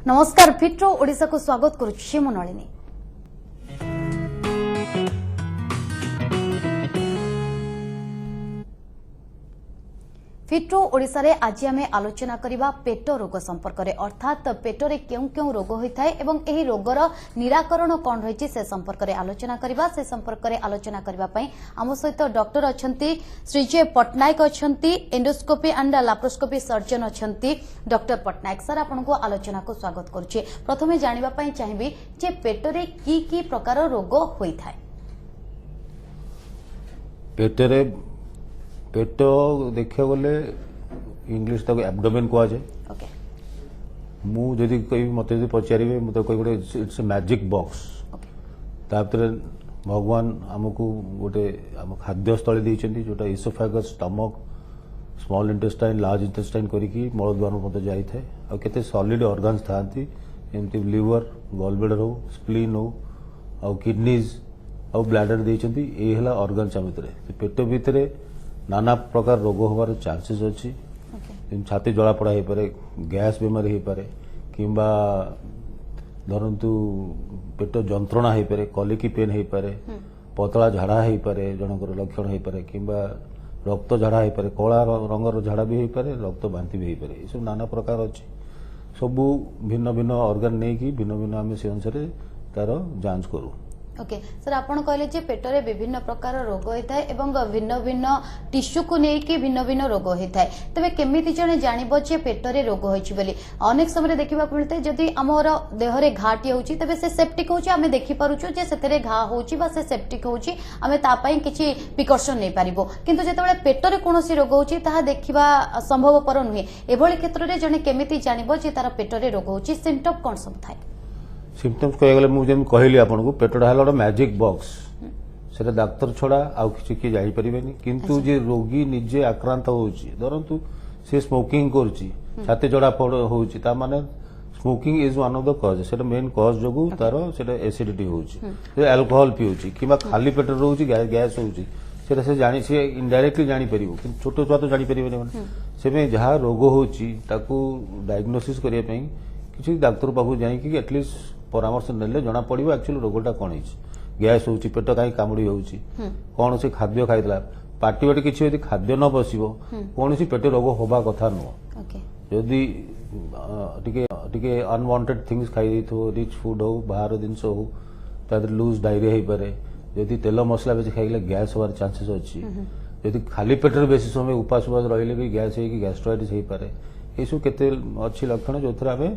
नमस्कार फिट्रो ओडिशा को स्वागत करुछि मु नलिनी। फिट्रो ओडिशा रे आज आमे आलोचना करिबा पेट रोग संपर्क रे अर्थात पेट रे केउ रोग होइथाय एवं एही रोगर निराकरण कोन रहिछि से संपर्क रे आलोचना करिबा। से संपर्क रे आलोचना करिबा पई आम सहित डॉक्टर अछंती श्रीजय पटनायक अछंती एंडोस्कोपी एंड लैप्रोस्कोपी सर्जन अछंती। डॉक्टर पटनायक सर आपनको आलोचना को स्वागत करूछि। प्रथमे जानिबा पई चाहिबी जे पेट रे की प्रकार रोग होइथाय। पेट रे पेट देखा गले इंग्लिश तक एब्डोमेन कह जाए। मुझे कह मत पचारे मुझे कह गोटे इट्स ए मैजिक बॉक्स। तापर भगवान आमको गोटे आम खाद्यस्थली देते जोटा oesophagus stomach small intestine large intestine करके मलद्वार मत जाए आते सॉलिड ऑर्गन्स था एमती लिवर गॉलब्लैडर हो स्प्लीन हो आ किडनीज आ ब्लैडर देते ये ऑर्गन्स भितर पेट भितर नाना प्रकार रोग होबार चांसेस अच्छी। छाती जला पड़ा हो पारे गैस बेमारी हो पारे किंबा धरतु पेट जंत्रणा हो पारे कलिकी पेन हो पारे पतला झाड़ा हो पारे जनकर लक्षण हो पारे किंबा रक्त झाड़ा हो पारे कला रंगर झाड़ा भी हो पारे रक्त बांति भी हो पारे ये सब नाना प्रकार अच्छी। सबू भिन्न भिन्न ऑर्गन नहीं कि भिन्न भिन्न आम से अनुसार तार जांच करूँ। ओके सर आपन कहले जे पेट रे विभिन्न प्रकार रोग होइथाय एवं भिन्न भिन्न टिश्यू को नेकी भिन्न भिन्न रोग होइथाय। तबे केमिति जने जानिबो जे पेट रे रोग होइछि बोली अनेक समय देखिबा मिलते जदि हमर देह रे घाटी होउछि तबे से सेप्टिक होउछि आमे देखि पारुछु जे सेतरे घा होउछि बा से सेप्टिक होउछि आमे ता पई किछि प्रिकॉशन नै पारिबो किंतु जेतबेले पेट रे कोनोसी रोग होउछि ताहा देखिबा संभवपर नुहे। एभली क्षेत्र रे जने केमिति जानिबो जे तार पेट रे रोग होउछि सिम्पटम कोन सब थाय। सिम्पटम्स कह मुझे कहली आपको पेटटा है गोटे मैजिक बॉक्स से डाक्तर छड़ा आउ किसी किए जापर किंतु जे रोगी निजे आक्रांत होची धरतु से स्मोकिंग करुच्ची छाती जड़ा होची माने smoking is one of the cause से मेन कॉज जो तार से एसिडिटी होची अल्कोहल पीऊँच कि खाली पेट रोचे गैस होची से जानी सी इनडायरेक्टली जापर कि छोट छुआ तो जापर से जहाँ रोग होची डायग्नोसिस करने किसी डाक्तर पाखु जाकि एटलिस्ट परामर्श नेले जना पड़ो एक्चुअली रोगटा कौन है गैस होची पेट कहीं कामुड़ी होची कौन से खाद्य खाइला पार्टी बाटी किसी यदि खाद्य न बसो कौन सी पेट रोग होबा कथा नुह। जदि टिके अनवांटेड थिंग्स खाई रिच फूड हो बाहर जिनस हो तादर लूज डायरिया हो पारे जदि तेल मसला बेसी खाइले गैस होबार चांसेस अच्छी जदि खाली पेटर बेसी समय उपास उपास रहिले भी गैस हो गैस्ट्राइटिस हो पारे ये सब केते अच्छी लक्षण जो थे आम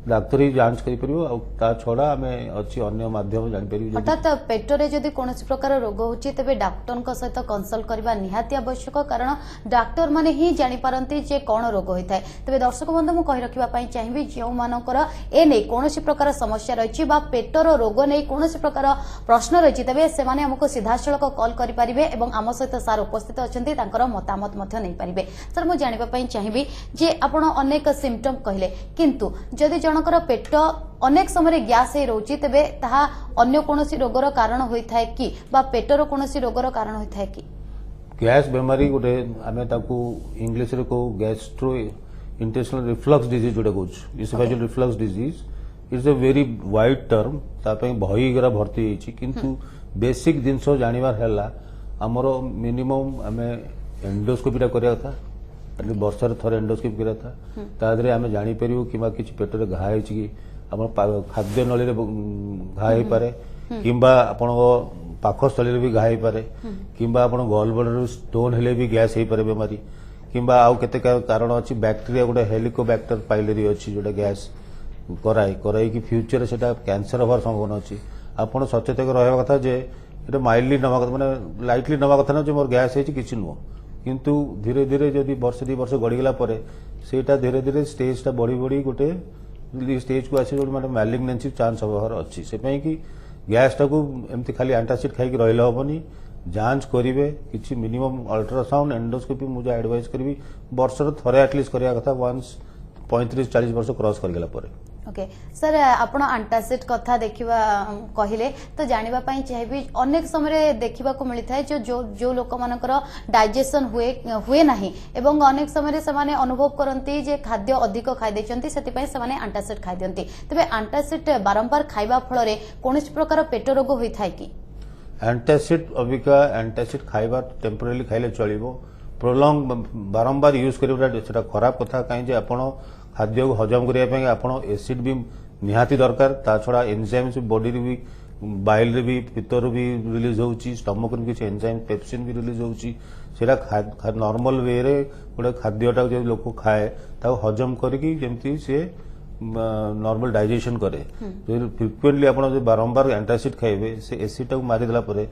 डाक्तर ही जांच कर छड़ा आम अच्छी अन्य माध्यम जापर। अर्थात पेट रे जदि कौन प्रकार रोग होची तबे डाक्टर सहित कंसल्ट करबा निहाती आवश्यक कारण डाक्टर माने ही जानि पारंती जे कौन रोग होइथाय। तबे दर्शक बंधु मु कहि रखिबा पई चाहिबी जे मानकर ए नै कोनोसी प्रकार समस्या रहिछि बा पेटर रोग नै कोनोसी प्रकार प्रश्न रहिछि तबे से माने हमको सीधासळक कॉल करि परिबे एवं आम सहित सार उपस्थित अछंती तांकर मतामत मध्य नै परिबे। सर मु जानिबा पई चाहिबी जे आपण अनेक सिम्पटम कहिले किंतु जदि जनकर पेट अनेक समय गैस ही रोची तेबे ताहा अन्य कोनोसी रोगर कारण होइथाय कि बा पेटर कोनोसी रोगर कारण होइथाय कि गैस बेमारी गोटे आमे ताकू इंग्लिश रे को गैस्ट्रो इंटेस्टाइनल रिफ्लक्स डिजीज जोटा कहू oesophageal reflux disease it's a very wide term तापई भई गरा भर्ती होईची किंतु बेसिक जिंस जानिबार हैला हमरो मिनिमम आमे एंडोस्कोपीटा करिया था वर्षर थर एंडोस्कोपी करा था तादरे आमे जानि परिबो किबा किछि पेटर घा होईची कि हमर खाद्य नली रे घा हो पारे किंबा आपण पाखस्थली भी घा हो पारे किंबा आपण गॉलब्लैडर स्टोन हेले भी गैस हो पारे बेमारी किंबा आउ केते कारण अछि बैक्टीरिया गोटे हेलिकोबैक्टर पाइलेरी अछि जोटा गैस कराई कि फ्यूचर सेटा कैंसर होबार संभावना अछि। आपण सचेतन रहबा कथा जे एटा माइल्डली नवा कथा माने लाइटली नवा कथा न जे मोर गैस हेछि किछि नुह किंतु धीरे धीरे जदि वर्ष 2 वर्ष गड़ीगला सेटा धीरे धीरे स्टेजटा बढ़ी बढ़ी गोटे स्टेज को आसी माने मैलिग्नेंसी चांस होबार अच्छी से कि गैस टाक एमती खाली एंटासिड खाई रही हेनी जांच करेंगे किसी मिनिमम अल्ट्रासाउंड एंडोस्कोपी मुझे एडवाइस करी वर्षर थरे एटलिस्ट करिया कथा वंस 35-40 वर्ष क्रॉस करगला ओके सर आपण आंटासिड कथा देखिबा कहिले तो जानिबा पई चाहिबी अनेक समय देखिबा को मिलता है जो जो लोक मानकर डाइजेशन हुए नाही एवं अनेक समय से माने अनुभव करंती जे खाद्य अधिक खाइ देचंती सेति पई से माने आंटासिड खाइ दियंती तबे आंटासिड बारंबार खाइबा फल रे कोनोसी प्रकार पेट रोग होई थाय कि एंटासिड अबिका एंटासिड खाइबा टेम्परेली खाइले चलिबो प्रोलॉन्ग बारंबार यूज करिबा सेटा खराब कथा काई जे आपण खाद्य को हजम करिया पे आपण एसिड भी निहाती दरकार ता छड़ा एंजाइम्स बॉडी रे भी बाइल रे भी पित्तर भी रिलीज होउची स्टमक रे किछ एंजाइम पेप्सिन भी रिलीज होउची सेटा नॉर्मल वे रे गोटे खाद्यटा जो लोक खाए ता हजम करके जेमती से नॉर्मल डाइजेशन करे जो फ्रिक्वेंटली आपण जो बारंबार एंटासिड खाइबे से एसिड टा मारी देला परे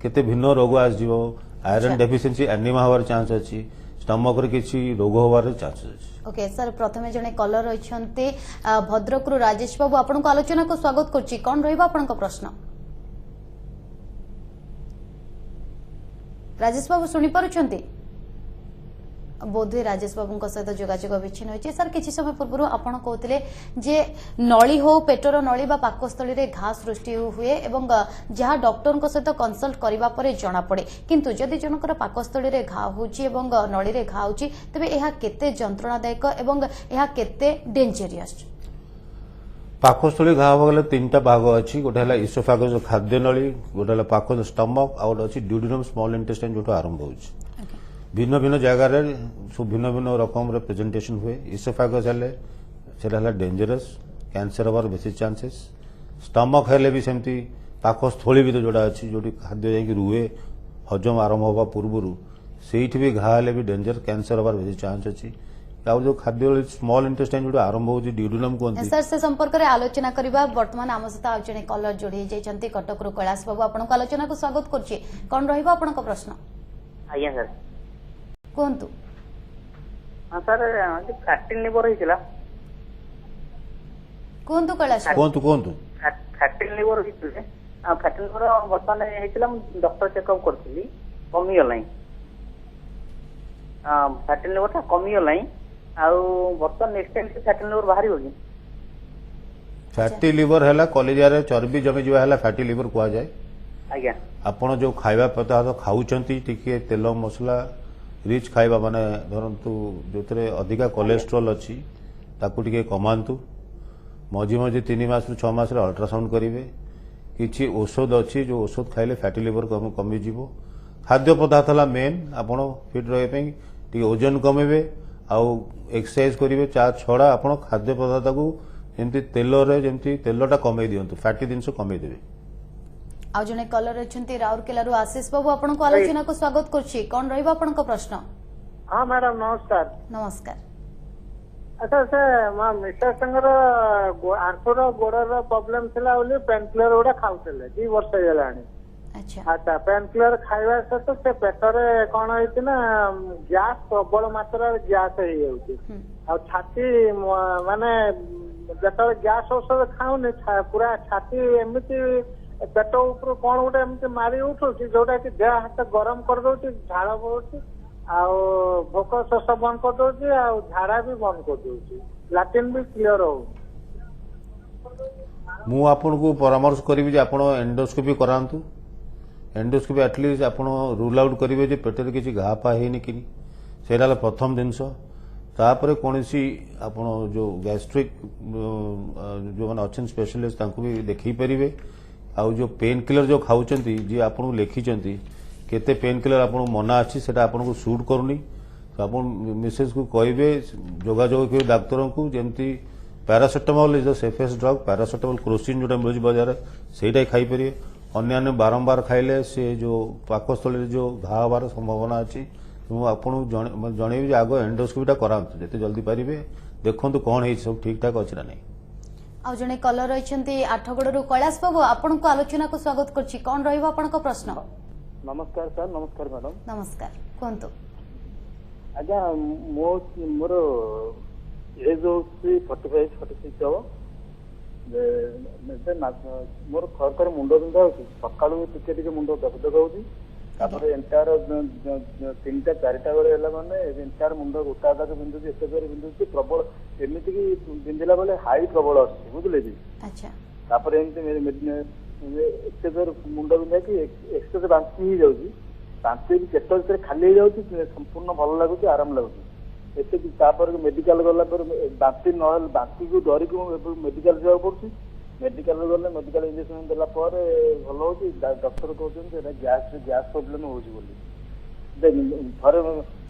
केते भिन्न रोग आस जीवो आयरन डेफिशिएंसी एनीमिया होवार चांस अछि स्टमक रे किछि रोग होवार चांस अछि ओके सर प्रथमे जने कलर रहिछन्ते भद्रक रु राजेश बाबू आपन को आलोचना को स्वागत करछि कोन रहइबा आपन को प्रश्न राजेश बाबू सुनि पारुछन्ते बोधे राजेश बाबू सहित जोगाजोग विच्छिन्न होइछि सर किछि समय पूर्व आपण कहथिले जे नळी हो पेटर नळी बा पाकस्थली रे घा सृष्टि हुए एवं जहा डॉक्टर को सहित कंसल्ट करिबा परे जणा पड़े किंतु जदि जनकर पाकस्थली रे घा होछि एवं नळी रे घा होछि तबे एहा केते जंत्रणादायक एवं एहा केते डेंजरियस पाकस्थली घा होगले तीनटा भाग अछि गोटे हला इसोफेगस खाद्य नळी गोटे हला पाक स्टमक आ गोटे अछि ड्यूडेनम स्मॉल इंटेस्टाइन जोटो आरंभ होछि भिन्न भिन्न जगह रे सब भिन्न भिन्न रकम रे प्रेजेंटेशन हुए इसोफेगस हेले सेटा हला डेंजरस कैंसर होबार बेसी चांसेस स्टमक हेले भी सेमती पाकस्थली भी जोड़ा अछि जोटी खाद्य जाई रुए हजम आरंभ होबा पूर्वरु सेठी भी घा हेले भी डेंजर कैंसर होबार बेसी चांस अछि आ जो खाद्य स्मॉल इंटेस्टाइन जो आरंभ होछि ड्यूडेनम कोनती सर से संपर्क रे आलोचना करबा वर्तमान आम सहित आ जने कलर जोड़ी जाइछन्ती कटक रु कैलाश बाबू आपन को आलोचना को स्वागत करछि कोन रहइबा आपन को प्रश्न आज्ञा सर कोंतु हां सर जो फैटी लिवर हिला कोंतु कैलाश कोंतु फैटी लिवर हिले आ फैटी लिवर वर्तमान हेतिला डॉक्टर चेकअप करथिली कमी गलाई फैटी लिवर ता कमी गलाई आ वर्तमान नेक्स्ट टाइम से फैटी लिवर बाहरी होगी फैटी लिवर हैला कॉलेजिया रे चर्बी जमी जो हैला फैटी लिवर कुआ जाए आज्ञा आपण जो खाइबा पदार्थ खाउचंती टिके तेल मसला रिच खाइबा माने धरंतु जोतरे अधिका कोलेस्ट्रॉल अछि ताकू टिके कमांतु मझी मझी 3 मास 6 मास रे अल्ट्रासाउंड करिवे किछि औषध अछि जो औषध खाइले फैटी लिवर कमी जीवो खाद्य पदार्थ ला मेन आपण फिट रहे पे टिके ओजन कमेबे आउ एक्सरसाइज करिवे चा छडा आपण खाद्य पदार्थ को जेमती तेल रे जेमती तेलटा कमे दियंतु फैटी जिंस कमे देबे आ जने कलर अछंती राउरकेला रु आशीष बाबू आपन को आलोचना को स्वागत करछि कोन रहइबा आपन को प्रश्न हां मैडम नमस्कार नमस्कार अच्छा से मा मिस्टर संगर आंखर गोडर प्रॉब्लम थिला ओली पेन किलर ओडा खाउतले 2 वर्ष हेलानी अच्छा पेन किलर खाइबा से तो से पेटरे कोन होइति ना गैस प्रबल मात्रा रे गैस हे जाउछि आ छाती माने जतले गैस औषध खाउनी पूरा छाती एमिति पेट ऊपर कौन गोटे एमती मारी उठुची जोटा कि देह हाथ गरम कर दउची झाड़ पड़ुची आ भोक शोष बंद कर दउची आ झाड़ा भी बंद कर दउची लैट्रिन भी क्लियर हो मु आपन को परामर्श करिवि जे आपन एंडोस्कोपी करांतु एंडोस्कोपी एटलीस्ट आपन रूल आउट करिवे जे पेटर किछि घा पा हेनी किनी सेराला प्रथम दिनस तापरे कोनसी आपन जो गैस्ट्रिक जो माने अछन स्पेशलिस्ट तांको भी देखि परिवे आउ जो पेन किलर जो खाउचंती जे आपन लिखिचंती केते पेन किलर आपन मना अछि सेटा आपन को सूट करूनी तो आपन मिसेस को कहबे जोगाजोग के डाक्टरों को जेमती paracetamol is the safest drug paracetamol Crocin जोटा मिलुची बाजार सेटा खाई परिए अन्य बारंबार खाइले से जो पाकस्थली जो घा होबार संभावना अछि तो आपन जणेबी आगो एंडोस्कोपीटा करांतु जते जल्दी पारिबे देखंतु कोन हे सब ठीक ठाक अछि ना नहीं आ जने कलर रहिछन्ती आठगड़ रु कैलाश बाबू आपन को आलोचना को स्वागत करछि कोन रहइबा आपन को प्रश्न नमस्कार सर नमस्कार मैडम नमस्कार कोंतु आज्ञा मोर एज होछि 45 46 हो जे मोर खर खर मुंडो बिंधा होछि सकाळु टिके टिके मुंडो दब दब होछि तापर एंटायर 3टा 4टा बेले ହେଲା ମାନେ ଏଣ୍ଟାयर ମୁଣ୍ଡ ଗୋଟା ଗୋଟା ବିନ୍ଧୁଛି ଏତେ ଜୋରେ ବିନ୍ଧୁଛି ପ୍ରବଳ ଏମିତି କି ବିନ୍ଧିଲା ବେଳେ ହାଇ ପ୍ରବଳ ଆସୁଛି ବୁଝିଲେ କି ଆଚ୍ଛା ତାପରେ ଏମିତି ଏତେ ଜୋରେ ମୁଣ୍ଡ ବିନ୍ଧା କି ଏକ୍ସେସ ବାନ୍ତି ହେଇଯାଉଛି ବାନ୍ତି ହେଇକି ପେଟ ଭିତରେ ଖାଲି ହେଇଯାଉଛି ସମ୍ପୂର୍ଣ୍ଣ ଭଲ ଲାଗୁଛି ଆରାମ ଲାଗୁଛି ଏତେ ତାପରେ ମେଡିକାଲ ଗଲା ପରେ ବାନ୍ତି ନହେଲେ ବାନ୍ତିକୁ ଡରିକି ମେଡିକାଲ ଯିବାକୁ ପଡୁଛି मेडिकल गले मेडिकल इंजेक्शन देला पर भल हो डॉक्टर कहते गैस प्रोब्लेम हो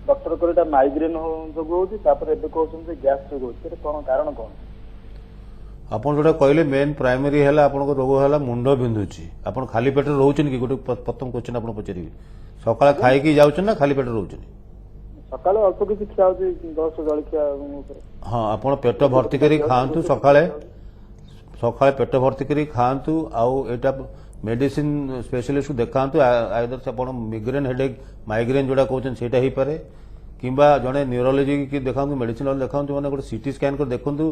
डॉक्टर को माइग्रेन जो कहते गैस जो कौन कारण कौन आपन जोटा कहले मेन प्राइमरी है आपन रोग है मुंड बिंधुची आपन खाली पेट रोचन कि गोटे प्रथम क्वेश्चन आपन पचारि सकाळ खाई की जाउछन ना खाली पेट रोचन सकाळ अल्प किछि खिया 10 जलखिया हां आपन पेट भर्ती करी खांतु सकाळे पेट भर्ती करी खांतु आउ एटा मेडिसिन स्पेशलिस्ट देखांतु आइदर से आपन मिग्रेन हेडेक माइग्रेन जोड़ा कहउछन सेटा ही पारे किंबा जने न्यूरोलॉजी की देखांतु मेडिसिन देखांतु माने गोटे सीटी स्कैन कर देखंतु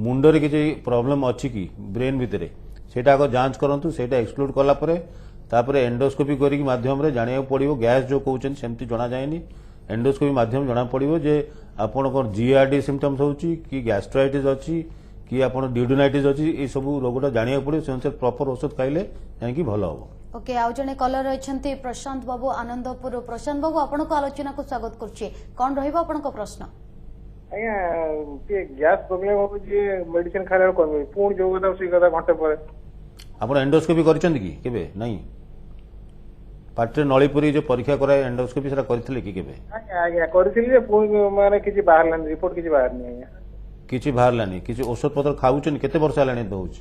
मुंडरे किछि प्रॉब्लम अछि कि ब्रेन भितरे सेटा को जांच करंतु सेटा एक्सक्लूड करला परे तापरे एंडोस्कोपी करी माध्यम रे जानिया पड़िबो गैस जो कहउछन सेमति जणा जायनी एंडोस्कोपी माध्यम जणा पड़िबो जे आपन को जीआरडी सिम्पटम्स होउची कि गैस्ट्राइटिस अछि कि आपन ड्यूडेनाइटिस अछि ए सब रोगटा जानिया पड़िबो से अनुसार प्रॉपर औषध खाइले यानी भलो हो ओके आउ जने कलर रहिछंती प्रशांत बाबू आनंदपुर प्रशांत बाबू आपन को आलोचना को स्वागत करछि कोन रहइबो आपन को प्रश्न आया के गैस प्रॉब्लम हो जे मेडिसिन खाले कोन पूर्ण जो गदा उसी गदा घंटे पर आपन एंडोस्कोपी करछन कि केबे नहीं पार्टी नळीपुरी जो परीक्षा कराए एंडोस्कोपी सेटा करथिले कि केबे आया आया करथिले पूर्ण माने किछि बाहर लन रिपोर्ट किछि बाहर नहीं आया किछि बाहरलानी किछि औषध पत्र खाउछन केते वर्ष आलानी दउछ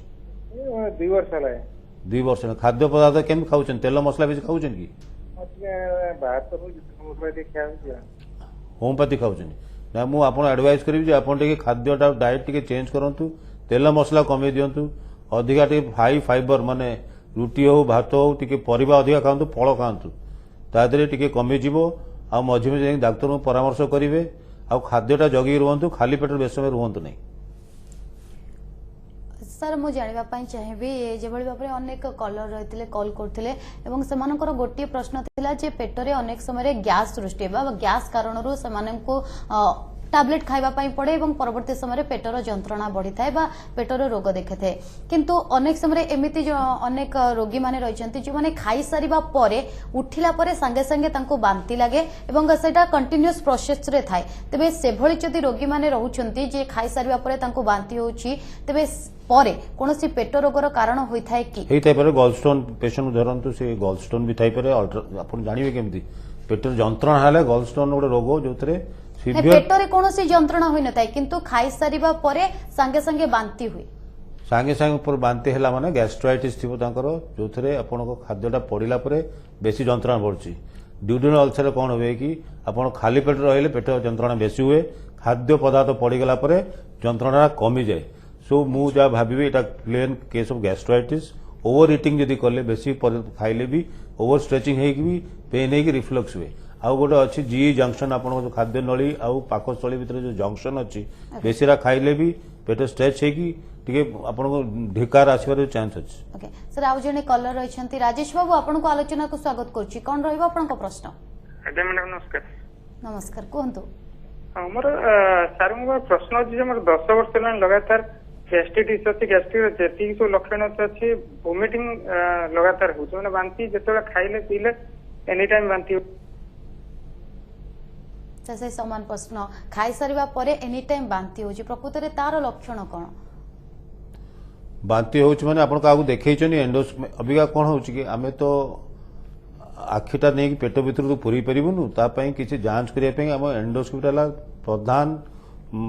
2 वर्ष हला 2 वर्ष खाद्य पदार्थ केम खाउछन तेल मसला बेसी खाउछन कि बाहर तो होमियोपैथी खाउ होमियोपैथी खाउछन ना मु आपन एडवाइस करिवि जे आपन टिके खाद्यटा डाइट टिके चेंज करंतु तेल मसला कमे दियंतु अधिका टिके हाई फाइबर माने रुटी हो भात हो टिके परिबा अधिका खांतु फल खांतु तादरे टिके कमे जीवो आ मझे में डाक्टर को परामर्श करिवे आ खाद्यटा जगी रुहंतु खाली पेट बेस में रुहंतु नहीं सर मु जानिबा पई चाहेबी जेभଳି भाबरे अनेक कलर रहितले कॉल करथिले एवं सेमानकर गोटे प्रश्न थिला जे पेटरे अनेक समय गैस सृष्टि बा गैस कारणरू सेमाननको टैबलेट खाइबा पई पड़े एवं परवर्ती समय पेटर जंत्रणा बढ़ी थाए बा पेटर रोग देखे थे किंतु अनेक समय एमिति जो अनेक रोगी माने रहिसंती जो माने खाई सारिबा परे उठिला परे संगे संगे तांको बांती लागे एवं सेटा कंटीन्यूअस प्रोसेस रे थाए तबे सेभଳି जदि रोगी माने रहुचंती जे खाई सारिबा परे तांको बांती होउची तबे परे कोनोसी पेट रोगर कारण होई थाए कि हेई थाए परे गॉलस्टोन पेशेंट धरंतु से गॉलस्टोन भी थाए परे आपण जानिबे केमति पेटर जंत्रणा हाले गॉलस्टोन गोटे रोग जोतरे पेटरे कोनोसी जंत्रणा होई नथाय किंतु खाई सारिबा परे संगे संगे बांती हुई सांगे सांगे पर बांती हैला माने गैस्ट्राइटिस थिबो तांकर जोथरे आपण को खाद्यटा पड़िला परे बेसी जंत्रणा बढ़ची ड्यूडेनल अल्सर कोन होवे कि आपण खाली पेट रहिले पेट जंत्रणा बेसी हुए खाद्य पदार्थ पड़ी गला परे जंत्रणा कमी जाए सो मु जा भाबिबे एटा plain case of gastritis over eating जदी करले बेसी खाइले भी ओवर स्ट्रेचिंग हे कि भी पेन हे कि रिफ्लक्स हुए आउ गोटे अच्छी जी जंक्शन आप खाद्य नली आउ पाकस्थली भितर जो जंक्शन अच्छी बेसीरा खाइले भी पेट स्ट्रेच है आपको ढिकार आसबार चांस अच्छी ओके सर आउ जने कलर रहिसंती राजेश बाबू आपन को आलोचना को स्वागत करछि कोन रहइबो आपन को प्रश्न आज्ञा मैडम नमस्कार नमस्कार कोहंतु हमर सर मो प्रश्न अछि जे हमर 10 वर्ष लान लगातार गैस्ट्राइटिस अछि गैस्ट्रिक जेति सो लक्षण अछि वोमिटिंग लगातार हो माने बांती जेतोला खाइले पीले एनी टाइम बांती से समान प्रश्न खाई सारिबा परे एनी टाइम बांती होची प्रकृत रे तार लक्षण कोन बांती होची माने आपण कागु देखैछनी एंडोस अबिका कोन होची कि आमे तो आखिटा नै कि पेट भितर तो पुरी परिबनु ता पई किछि जांच करिया पई हम एंडोस्कोपी ला प्रधान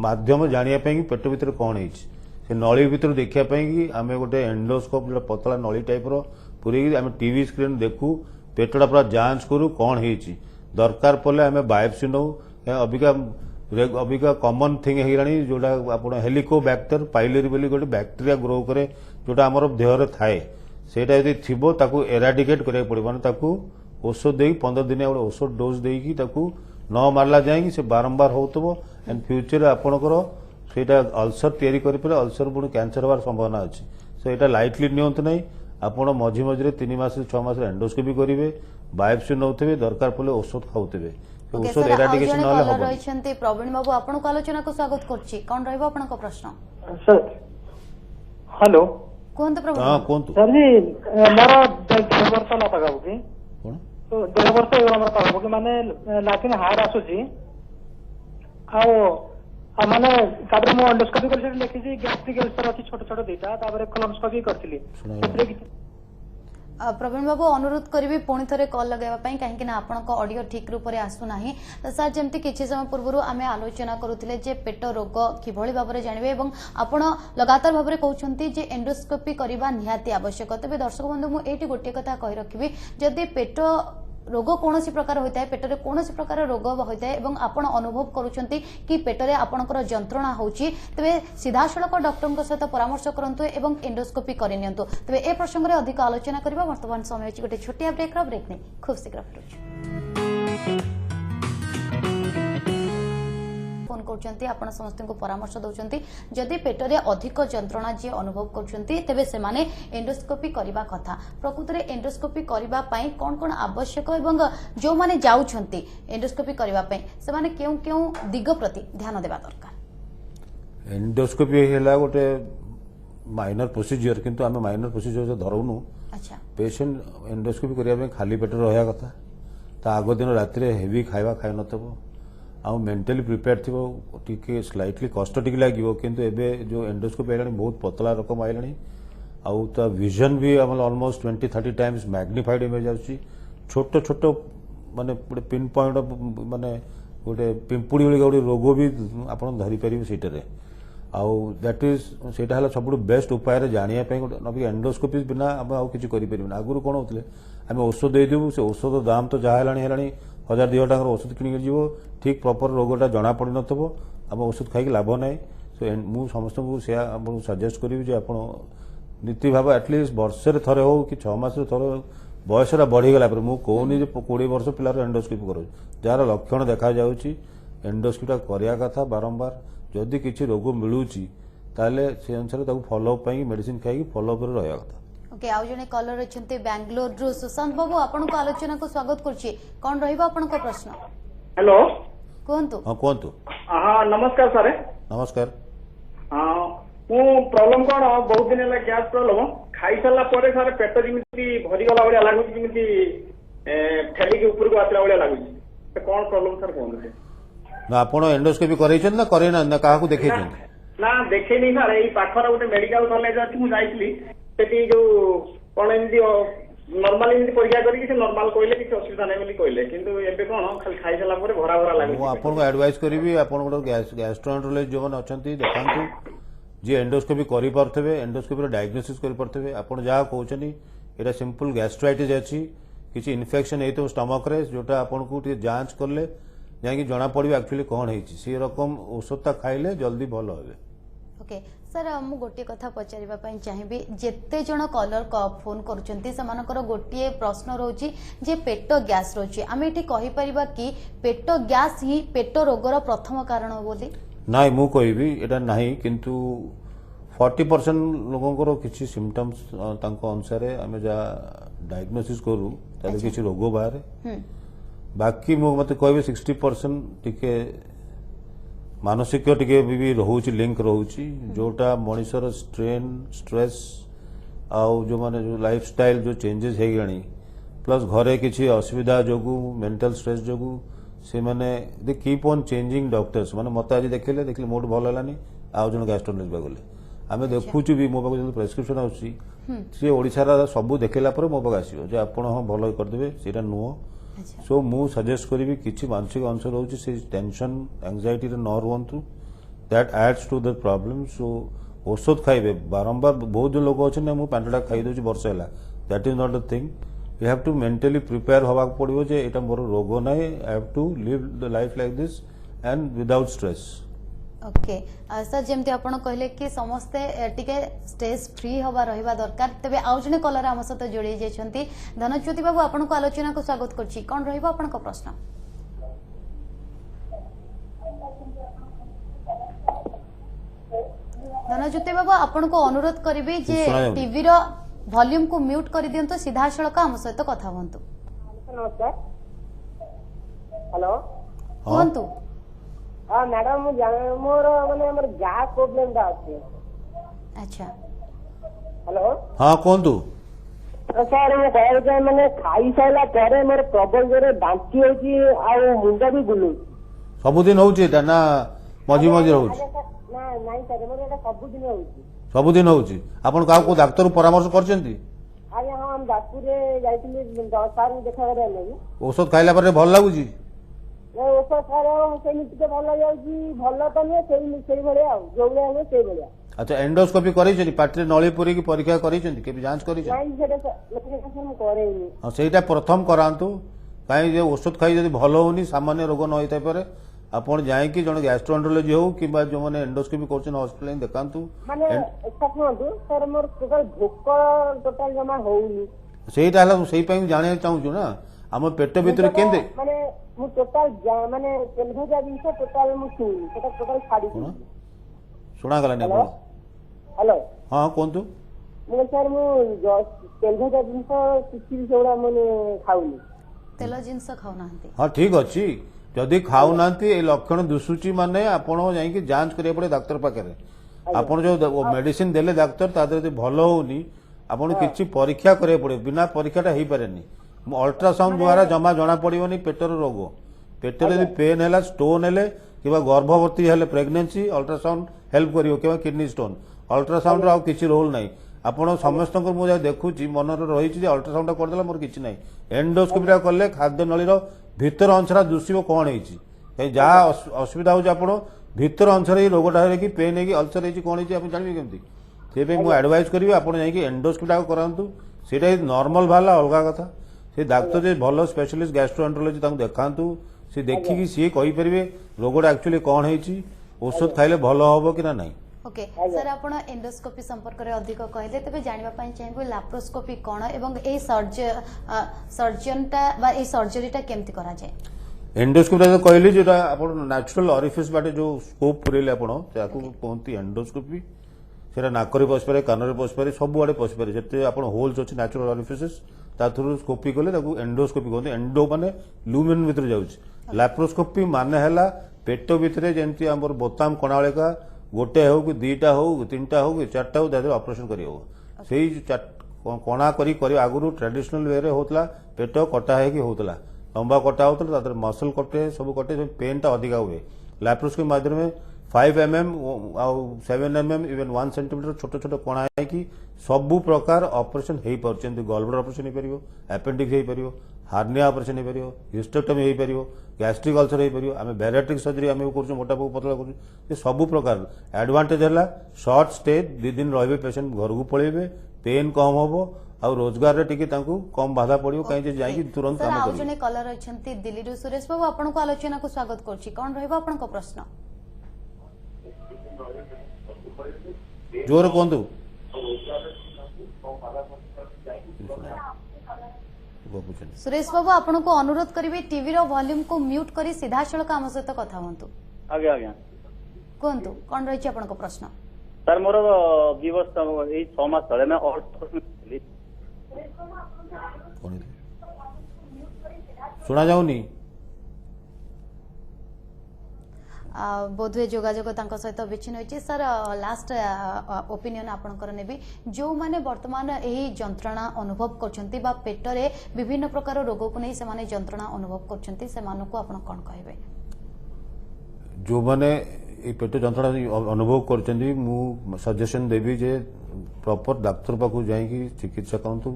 माध्यम जानिया पई कि पेट भितर कोन हेछि से नळी भितर देखिया पई कि आमे गोटे एंडोस्कोप पतला नळी टाइप रो पुरी आमे टीवी स्क्रीन देखु पेटडा पूरा जांच करू कोन हेछि दरकार पड़े आम बायोप्सी नौ अबिका कॉमन थिंग होगानी जोटा आप हेलिकोबैक्टर पाइलेरी बोली गोटे बैक्टेरिया ग्रो करे जोटा आम देहरे थाए सेटा यदि थिबो ताकू एराडिकेट करिया पड़े माने ताकू औषध दे 15 दिन गोटे औषध डोज देकी ताकू न मारला जाए से बारंबार होतबो एंड फ्यूचर आपणकर सेटा अल्सर तैयारी करि परे अल्सर पुणी कैंसर होवार संभावना अच्छी सो एटा लाइटली नियंतु नहीं आपण मझी मझे 3 मास 6 मास एंडोस्कोपी करेंगे बायोप्सी नौथिबे दरकार पड़े औषध खाउथिबे ओके औषध सर एराडिकेशन आउजने नहले कलर हबो रहिछन्ते प्रवीण बाबू आपनको आलोचना को स्वागत करछि कोन रहइबो आपनको प्रश्न सर हेलो कोन प्रवीण हां बाबू? कोंतु सर जी मोर 1.5 वर्ष ना पागा कि कोन तो 1.5 वर्ष एगो मोर पागा कि माने लाटिन हार्ड आसुची आ माने तापर मो एंडोस्कोपी कर लेखि गैस्ट्रिक अल्सर अछि छोट छोट दुटा तापर कोलोनोस्कोपी करथिली प्रवीण बाबू अनुरोध करी पुणी थे कल लगाइबा कहीं आपनको ऑडियो ठीक रूप से आसुना सर जमती किसी समय पूर्व आम आलोचना करुले जे पेट रोग किभली भाव में जानवे आपण लगातार भाव में कहते जे एंडोस्कोपी करने निहाती आवश्यक तेज दर्शक बंधु मुझे गोटे कथा कही रखी जदि पेट रोग कौन प्रकार होता है पेटरे कौन प्रकार रोग होता है और आपण अनुभव करुँच कि पेटरे आपणकर जंत्रणा होची तेबे सीधासलख डॉक्टर सहित परामर्श करंतु एवं एंडोस्कोपी करनियंतु तेबे ए प्रसंग में अधिक आलोचना करबा वर्तमान समय गोटे छोटिया ब्रेक नहीं खूब शीघ्र फेरुछु फोन करछंती आपण समस्त को परामर्श दउछंती जदि पेटरे अधिक जंत्रणा जे अनुभव करछंती तेबे से माने एंडोस्कोपी करबा कथा प्रकृति रे एंडोस्कोपी करबा पई कोन कोन आवश्यक एवं जो माने जाउछंती एंडोस्कोपी करबा पई से माने केउ केउ दिग प्रति ध्यान देबा दरकार एंडोस्कोपी हैला गोटे माइनर प्रोसीजर किंतु आमे माइनर प्रोसीजर धरउनु अच्छा पेशेंट एंडोस्कोपी करिया में खाली पेट रहया कथा ता आगो दिन राति रे हेवी खाइबा खाइ नथबो आ मेंटली प्रिपेयर थी टी स्लाइटली कष्ट टी लगे किंतु एबे जो एंडोस्कोपी आइलानी बहुत पतला रकम आइलानी आउ ता विजन भी आम ऑलमोस्ट 20-30 टाइम्स मैग्निफाइड इमेज आउची छोट छोट माने गोटे पिन पॉइंट माने गोटे पिंपुड़ी वाली गोटे रोग भी आपन धरी पारिबे सेटरे आउ दैट इज सेटा हला सबुठ बेस्ट उपाय रे जानिया पे गोटे नबी एंडोस्कोपी बिना हम आउ किछि करि परिबे आगुरु कोन होतले आमे औषध दे देबु से औषध दाम तो जा हेलानी 1000-2000 टाका औषध किन जीवो ठीक प्रॉपर रोगटा जना पड़ नथबो आम औषध खाई लाभ ना सो मु समस्त को सजेस्ट करी जे आपण नीति भाव एटलिस्ट वर्षे थरे हो कि 6 मास थरे बयसटा बढ़ीगला पर मु कहूनी जे 20 वर्ष पिलार एंडोस्कोपी करो जार लक्षण देखा जाउची एंडोस्कोपीटा करिया कथा बारंबार जदि किछि रोग मिलूची ताले से अनुसार ताकू फॉलो अप पई मेडिसिन खाई फॉलो अप रहया कथा ओके आउ जने कलर अछंते बेंगलोर रु सुशांत बाबू आपण को आलोचना को स्वागत करछि कोन रहइबो आपण को प्रश्न हेलो कोंतु हां कोंतु हां नमस्कार सर नमस्कार हां मु प्रॉब्लम कोन बहुत दिन ला गैस प्रॉब्लम खाई साला परे सर पेट जिमिति भरी गला बडा लागु जिमिति ठेली के ऊपर को आतला बडा लागु तो कोन प्रॉब्लम सर कोन ना आपण एंडोस्कोपी करैछन ना करे ना काहा को देखैछन ना देखे नहीं सर एई पाखर गोटे मेडिकल कॉलेज अछि मु जाईतली सेठी जो कोन एमदी नॉर्मल एमदी परीक्षा करी कि नॉर्मल कहले कि असुविधा नै बोली कहले किंतु एबे कोन खाली खाई साला परे भरा भरा लागु मु आपण को एडवाइस करिवि आपण गोटे गैस्ट्रोएंटरोलॉजिस्ट जो मन अछंती देखांतु जे एंडोस्कोपी करि परथबे एंडोस्कोपी रो डायग्नोसिस करि परथबे आपण जा कहउछनी एटा सिंपल गैस्ट्राइटिस अछि किछि इन्फेक्शन हेतो स्टमक रे जोटा आपण को टी जांच करले जाकि जना पड़िबे एक्चुअली कोन हेछि से रकम औषधता खाइले जल्दी भलो हेबे ओके सर मु गोटे कथा पचारिबा पई चाहिबी जेते जण कलर फोन करूचंती समानकर गोटे प्रश्न रहउची जे पेट गैस रहउची आमे एठी कहि परिबा कि पेट गैस ही पेट रोगर प्रथम कारण बोली नाइ मु कहबी एटा नाही किंतु 40% लोगों को किछि सिम्पटम्स तांको अनुसार आमे जा डायग्नोसिस करू ताले किछि रोग बाहर बाकी मु मते कहबी 60% टिके मानसिक टिके भी रहउची लिंक रहउची जोटा मनुष्यर स्ट्रेन स्ट्रेस आउ जो माने जो लाइफस्टाइल जो चेंजेस हे गणी प्लस घरे किछि असुविधा जोगु मेंटल स्ट्रेस जोगु से माने they keep on changing doctors माने मते आज देखले मोड भल हलानी आउ जन गैस्ट्रोएंटरोलॉजिस्ट बा गले आमे देखुछु भी मो पाक जो प्रेस्क्रिप्शन आउची से ओडिसा रा सब देखेला पर मो पाक आसीबो जे आपण हम भल कर देबे सेटा नुओ सो मु सजेस्ट करी किसी मानसिक अंश रोचे से टेंशन एंजाइटी न रुहतु that adds to the problem so औषध खाइबे बारंबार बहुत जो लोग अच्छे मुझे पैंटटा खाई दूसरी वर्ष है that is not the thing you have to mentally prepare होगा पड़ो जे एटा मोर रोग ना I have to live the life like this and without stress okay sir जमती आपण कहले कि समस्ते टिके स्ट्रेस फ्री हवा रहिबा दरकार तबे आउ जने कलर हम सहित जोड़ी जेछंती धनज्योति बाबू आपण को आलोचना को स्वागत करछि कोन रहिबो आपण को प्रश्न धनज्योति बाबू आपण को अनुरोध करबी जे टीवी रो वॉल्यूम को म्यूट कर दियंतो सीधा सळक हम सहित कथा होंतु नमस्कार हेलो हाँ କୁହନ୍ତୁ हाँ मैडम मोर माने हमर गैस प्रॉब्लम दा अछि ଆଚ୍ଛା हेलो हाँ कहतु सर मु कहल जे माने खाई साइला परे मोर प्रबल जोरे बांती होची आ मुंड भी बुलू सबुदिन होउची एटा ना मझी मझी होउची ना नहीं सर मोर एटा सब दिन होची सबुदिन होउची आपण काहको डाक्टर परामर्श करचंती आगे हम जाजपुर जाइथिली 10 साल देखा करे लगी औषध खाइला ପରେ ଭଲ ଲାଗୁଛି ଔଷଧ ଖାଇଲା ସେମିତି ଟିକେ ଭଲ ଯାଉଛି ଭଲ ତ ନୁହେଁ ସେଇଭଳିଆ ଆଉ ଯୋଉଭଳିଆ ହୁଏ ସେଇଭଳିଆ ଆଚ୍ଛା ଏଣ୍ଡୋସ୍କୋପି କରିଛନ୍ତିି ପାଟିରେ ନଳି ପୁରେଇକି ପରୀକ୍ଷା କରିଛନ୍ତି କେବେ ଯାଞ୍ଚ କରିଛନ୍ତି ନାଇଁ ସେଟା ମୁଁ କରେଇନି ହଁ ସେଇଟା ପ୍ରଥମ କରାନ୍ତୁ କାହିଁକି ଯେ ଔଷଧ ଖାଇ ଯଦି ଭଲ ହଉନି ସାମାନ୍ୟ ରୋଗ ନ ହେଇଥାଇ ପାରେ ଆପଣ ଯାଇକି ଜଣେ ଗ୍ୟାଷ୍ଟ୍ରୋଏଣ୍ଟରୋଲୋଜି ହଉ କିମ୍ବା ଯୋଉମାନେ ଏଣ୍ଡୋସ୍କୋପି କରୁଛନ୍ତି ହସ୍ପିଟାଲ ଦେଖାନ୍ତୁ ମାନେ ଏଟା କୁହନ୍ତୁ ସାର୍ ମୋର ଟୋଟାଲ ଭୋକ ଟୋଟାଲ ଜମା ହଉନି ସେଇଟା ହେଲା ସେଇ ପାଇଁ ଜାଣିବାକୁ ଚାହୁଁଛୁ ନା ଆମ ପେଟ ଭିତରେ କେମିତି ମାନେ ମୁଁ ଟୋଟାଲ ମାନେ ତେଲ ଭଜା ଜିନିଷ ଟୋଟାଲ ମୁଁ ଛୁଇଁନି ସେଟା ଟୋଟାଲ ଛାଡି ଦେଇଛି ଶୁଣାଗଲାନି ଆପଣ ହ୍ୟାଲୋ ହଁ କୁହନ୍ତୁ ମୁଁ ସାର୍ ମୁଁ ତେଲ ଭଜା ଜିନିଷ କିଛି ବି ସେଗୁଡା ମାନେ ଖାଉନି ତେଲ ଜିନିଷ ଖାଉନାହାନ୍ତି ହଁ ଠିକ ଅଛି ଯଦି ଖାଉନାହାନ୍ତି ଏ ଲକ୍ଷଣ ଦିଶୁଛି ମାନେ ଆପଣ ଯାଇକି ଯାଞ୍ଚ କରିବାକୁ ପଡିବ ଡାକ୍ତର ପାଖରେ ଆପଣ ଯୋଉ ମେଡିସିନ ଦେଲେ ଡାକ୍ତର ତା ଦେହରେ ଯଦି ଭଲ ହଉନି ଆପଣ କିଛି ପରୀକ୍ଷା କରିବାକୁ ପଡିବ ବିନା ପରୀକ୍ଷାଟା ହେଇପାରେନି ଅଲ୍ଟ୍ରାସାଉଣ୍ଡ ଦ୍ୱାରା ଜମା ଜଣା ପଡିବନି ପେଟର ରୋଗ ପେଟରେ ଯଦି ପେନ୍ ହେଲା ଷ୍ଟୋନ୍ ହେଲେ କିମ୍ବା ଗର୍ଭବତୀ ହେଲେ ପ୍ରେଗନେନ୍ସି ଅଲ୍ଟ୍ରାସାଉଣ୍ଡ ହେଲ୍ପ କରିବ କିମ୍ବା କିଡନୀ ଷ୍ଟୋନ୍ ଅଲ୍ଟ୍ରାସାଉଣ୍ଡର ଆଉ କିଛି ରୋଲ ନାହିଁ ଆପଣ ସମସ୍ତଙ୍କର ମୁଁ ଯାହା ଦେଖୁଛି ମନରେ ରହିଛି ଯେ ଅଲ୍ଟ୍ରାସାଉଣ୍ଡ କରିଦେଲା ମୋର କିଛି ନାହିଁ ଏଣ୍ଡୋସ୍କୋପିଟା କଲେ ଖାଦ୍ୟ ନଳୀର ଭିତର ଅଂଶଟା ଦୁଷିବ କ'ଣ ହେଇଛି ଯାହା ଅସୁବିଧା ହଉଛି ଆପଣ ଭିତର ଅଂଶରେ ଏଇ ରୋଗଟା ହେଇକି ପେନ୍ ହେଇକି ଅଲସର ହେଇଛି କ'ଣ ହେଇଛି ଆପଣ ଜାଣିବେ କେମିତି ସେଇପାଇଁ ମୁଁ ଆଡଭାଇସ୍ କରିବି ଆପଣ ଯାଇକି ଏଣ୍ଡୋସ୍କୋପିଟା କରାନ୍ତୁ ସେଇଟା ନର୍ମାଲ ବାହାରିଲା ଅଲଗା କଥା ସେ ଡାକ୍ତର ଯେ ଭଲ ସ୍ପେଶାଲିଷ୍ଟ ଗ୍ୟାଷ୍ଟ୍ରୋଏଣ୍ଟରୋଲୋଜି ତାଙ୍କୁ ଦେଖାନ୍ତୁ ସେ ଦେଖିକି ସିଏ କହିପାରିବେ ରୋଗଟା ଆକ୍ଚୁଆଲି କ'ଣ ହେଇଛି ଔଷଧ ଖାଇଲେ ଭଲ ହବ କି ନା ନାହିଁ ओके सर आपण एंडोस्कोपी संपर्क रे अधिक कहले तबे जानिबा पई चाहिबो लैप्रोस्कोपी कोन एवं ए सर्जनटा बा ए सर्जरीटा केमति करा जाय एंडोस्कोपी तो कहली जेटा आपण नेचुरल ऑरिफिस बाटे जो स्कोप पुरेले आपण ताकू कोनती एंडोस्कोपी सेटा नाकरे पस पारे कानरे पस पारे सब आडे पस पारे जते आपण होल्स अछि नेचुरल ऑरिफिसेस ता थ्रू स्कोपी कले ताकू एंडोस्कोपी कहते एंडो माने लुमेन भीतर जाउछ लैप्रोस्कोपी माने हला पेट भीतर जेंति हमर बोताम कणाळे का गोटे हो कि दुईटा हो तीनटा हो कि चारटा हो दादर ऑपरेशन करियो सेही कणा करी आगुरु ट्रेडिशनल वे रे होतला पेट कटा है कि होतला लंबा कटा होतला दादर मसल कटे सब कटे पेन ता अधिका हुए लैप्रोस्कोपी माध्यम में 5 mm आउ 7 mm इवन 1 सेंटीमीटर छोट छोट कणा है कि सबु प्रकार ऑपरेशन हेई परचेंती गॉलब्लैडर ऑपरेशन हेई परियो अपेंडिक्स हेई परियो हार्निया ऑपरेशन हेई परियो हिस्टेक्टोमी हेई परियो गैस्ट्रिक अल्सर हेई परियो आमे बैरिएट्रिक सर्जरी आमे करछु मोटा पतला करछु ये सबु प्रकार एडवांटेज हला शॉर्ट स्टे 2 दिन रहबे पेशेंट घर को पळेबे पेन कम होबो आ रोजगार रे टिके तांकू कम बाधा पड़ियो काई जे जाई कि तुरंत काम सर करियो जने कलर अछंती दिल्ली रु सुरेश बाबू आपन को आलोचना को स्वागत करछि कोन रहबो आपन को प्रश्न जोर कोंदु सुरेश बाबू आपन को अनुरोध करिवे टीवी रो वॉल्यूम को म्यूट करी सीधा सड़क आम सहित कथा हुंतु आज्ञा आज्ञा कोंतु कोन रहिछि आपन को प्रश्न सर मोर व्यवस्था एई 6 मास तळे मैं सुना जाउनी बोधवे जोगाजोग तांको सहित विच्छिन्न होइछि सर लास्ट ओपिनियन आपनकर नेबी जो माने वर्तमान एही जंत्रणा अनुभव करछंती बा पेटरे विभिन्न प्रकार रोग को नै से माने जंत्रणा अनुभव करछंती से मानु को आपन कोन कहबे जो माने ए पेट जंत्रणा अनुभव करछंती मु सजेशन देबी जे प्रॉपर डॉक्टर पाखु जाई कि चिकित्सा करंतु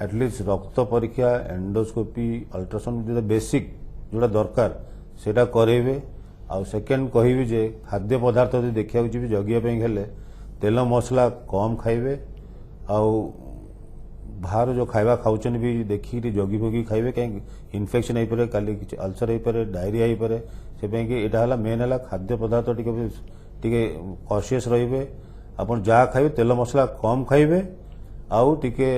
एटलीस्ट रक्त परीक्षा एंडोस्कोपी अल्ट्रासाउंड जो बेसिक जोड़ा दरकार सेटा करेबे आ सेकेंड कहबी जे खाद्य पदार्थ यदि देखा जी जगिया हेले तेल मसला कम खाइबे आउ बाहर जो खाइबा खाउछन भी देखी जगी भोगी खाइबे कहीं इन्फेक्शन हो पारे काली किछि अल्सर हो पारे डायरिया हो पारे से पे कि एटा हला मेन हला खाद्य पदार्थ टिके कॉशियस रहिबे आपण जहाँ खाइबे तेल मसला कम खाइबे आउ टिके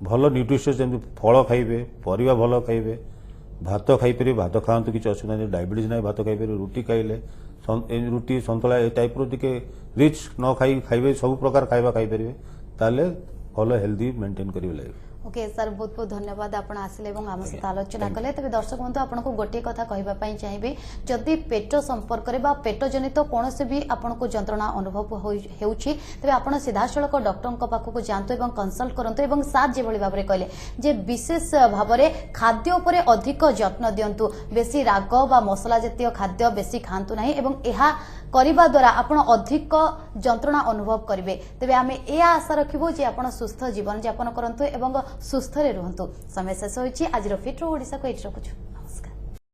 भल न्यूट्रिशियस जमी फल खाइबे परिबा भल खाइबे भात खाईपर भात खाआंतु किसी असुविधा नहीं डायबिटीज ना भात खाईपर रुटी खाइले रुटी सन्तुला ए टाइप टिके रिच न खाई खाइबे सब प्रकार खाइबा खाईपर ताले भल हेल्दी मेंटेन करिवे लाइफ ओके सर बहुत बहुत धन्यवाद आपण आसिले एवं आम सहित आलोचना कले तेज दर्शक बंधु आपको गोटे कथा कहवाई चाहिए जदि पेट संपर्क पेट जनित कौन भी आपन को जंत्रणा अनुभव होउछि तेबे आपण सीधासलख डॉक्टर पाखक जातु और कंसल्ट करंतु एवं साथ जो भाव में कहले जे विशेष भाव में खाद्य उपर अधिक जत्न दिंतु बेसी राग बा मसला जातीय खाद्य बेसी खातु ना एवं यह करने द्वारा आपण अधिक जंत्रणा अनुभव करेंगे तेबे आमे ए आशा रखिबु जे आपण सुस्थ जीवन यापन करंतु एवं सुस्थ रे रुहंतु। समय शेष होइछि आज फिट ओडिशा को एठी रखुछु।